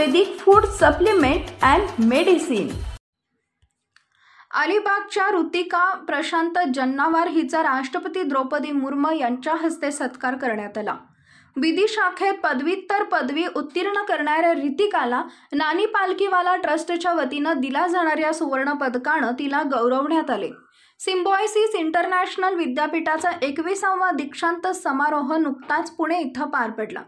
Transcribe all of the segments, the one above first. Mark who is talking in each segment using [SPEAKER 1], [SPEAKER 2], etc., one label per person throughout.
[SPEAKER 1] Ayurvedic food supplement and medicine. अलिबागच्या ऋतिका प्रशांत जन्नावार हिचा राष्ट्रपती द्रौपदी मुर्मू यांच्या हस्ते सत्कार करण्यात आला। विधी शाखेत पदव्युत्तर पदवी उत्तीर्ण करणाऱ्या ऋतिकाला नानी पालखीवाला ट्रस्टच्या वतीनं दिला जाणाऱ्या सुवर्ण पदकानं तिला गौरवण्यात आले। सिम्बायोसिस इंटरनॅशनल विद्यापीठाचा 21वा दीक्षांत समारोह नुकताच पुणे इथं पार पडला।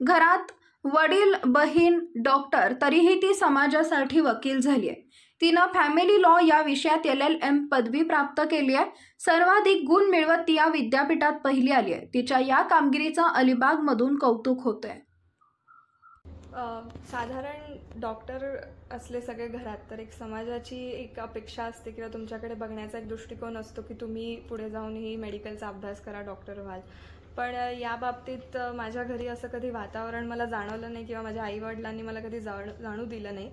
[SPEAKER 1] घरात वडील बहीण डॉक्टर तरीही ती समाजासाठी वकील झाली आहे। तिनं फॅमिली लॉ या विषयात LLM पदवी प्राप्त केली आहे। सर्वाधिक गुण मिळवत ती या विद्यापीठात पहिली आली आहे। तिच्या या कामगिरीचं अलिबागमधून कौतुक होतंय।
[SPEAKER 2] साधारण डॉक्टर असले सगळे घरात तर एक समाजाची एक अपेक्षा असते किंवा तुमच्याकडे बघण्याचा एक दृष्टिकोन असतो की तुम्ही पुढे जाऊनही मेडिकलचा अभ्यास करा, डॉक्टर व्हाल। पण या बाबतीत माझ्या घरी असं कधी वातावरण मला जाणवलं नाही किंवा माझ्या आईवडिलांनी मला कधी जाणू दिलं नाही।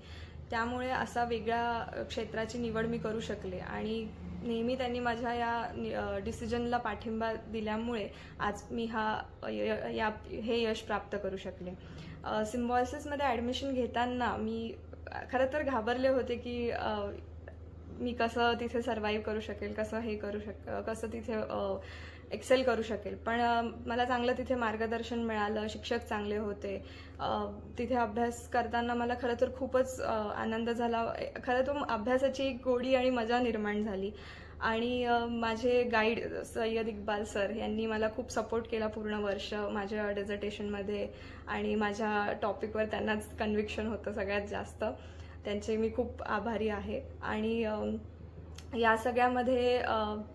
[SPEAKER 2] त्यामुळे असा वेगळ्या क्षेत्राची निवड मी करू शकले आणि नेहमी त्यांनी माझ्या या डिसिजनला पाठिंबा दिल्यामुळे आज मी हे यश प्राप्त करू शकले। सिम्बायोसिसमध्ये ॲडमिशन घेताना मी खरं तर घाबरले होते की मी कसं तिथे सर्वाईव्ह करू शकेल, कसं तिथे एक्सेल करू शकेल। पण मला चांगलं तिथे मार्गदर्शन मिळालं, शिक्षक चांगले होते। तिथे अभ्यास करताना मला खरं तर खूपच आनंद झाला। खरं तर अभ्यासाची एक गोडी आणि मजा निर्माण झाली आणि माझे गाईड सय्यद इक्बाल सर यांनी मला खूप सपोर्ट केला पूर्ण वर्ष माझ्या डेझर्टेशनमध्ये आणि माझ्या टॉपिकवर त्यांनाच कन्व्हिक्शन होतं सगळ्यात जास्त। त्यांचे मी खूप आभारी आहे। आणि या सगळ्यामध्ये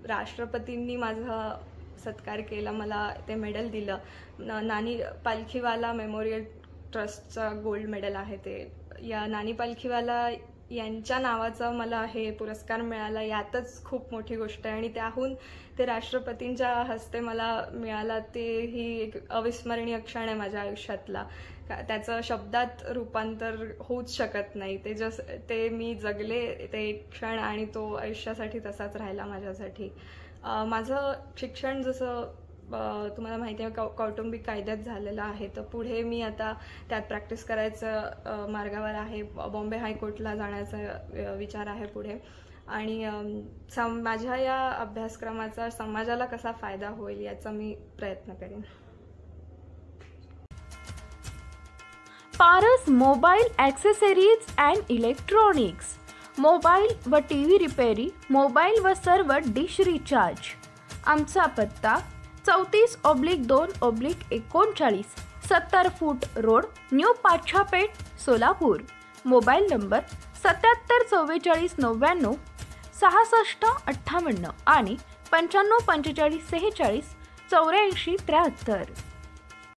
[SPEAKER 2] राष्ट्रपतींनी माझा सत्कार केला, मला ते मेडल दिलं। नानी पालखीवाला मेमोरियल ट्रस्टचा गोल्ड मेडल आहे ते। या नानी पालखीवाला यांच्या नावाचा मला हे पुरस्कार मिळाला, यातच खूप मोठी गोष्ट आहे। आणि त्याहून ते राष्ट्रपतींच्या हस्ते मला मिळाला, ते ही एक अविस्मरणीय क्षण आहे माझ्या आयुष्यातला। त्याचं शब्दात रूपांतर होऊच शकत नाही। ते मी जगले ते एक क्षण आणि तो आयुष्यासाठी तसाच राहिला माझ्यासाठी। माझं शिक्षण जसं तुम्हाला माहिती आहे कौटुंबिक कायद्यात झालेलं आहे, तर पुढे मी आता त्यात प्रॅक्टिस करायचं मार्गावर आहे। बॉम्बे हायकोर्टला जाण्याचा विचार आहे पुढे आणि माझ्या या अभ्यासक्रमाचा समाजाला कसा फायदा होईल याचा मी प्रयत्न करेन।
[SPEAKER 1] Paras mobile accessories and electronics, mobile व TV रिपेरी, मोबाईल व सर्व डिश रिचार्ज। आमचा पत्ता 34/2/39 70 फूट road, new Pachhapeth, Solapur. Mobile number 774499 6658 आणि 954546 8473।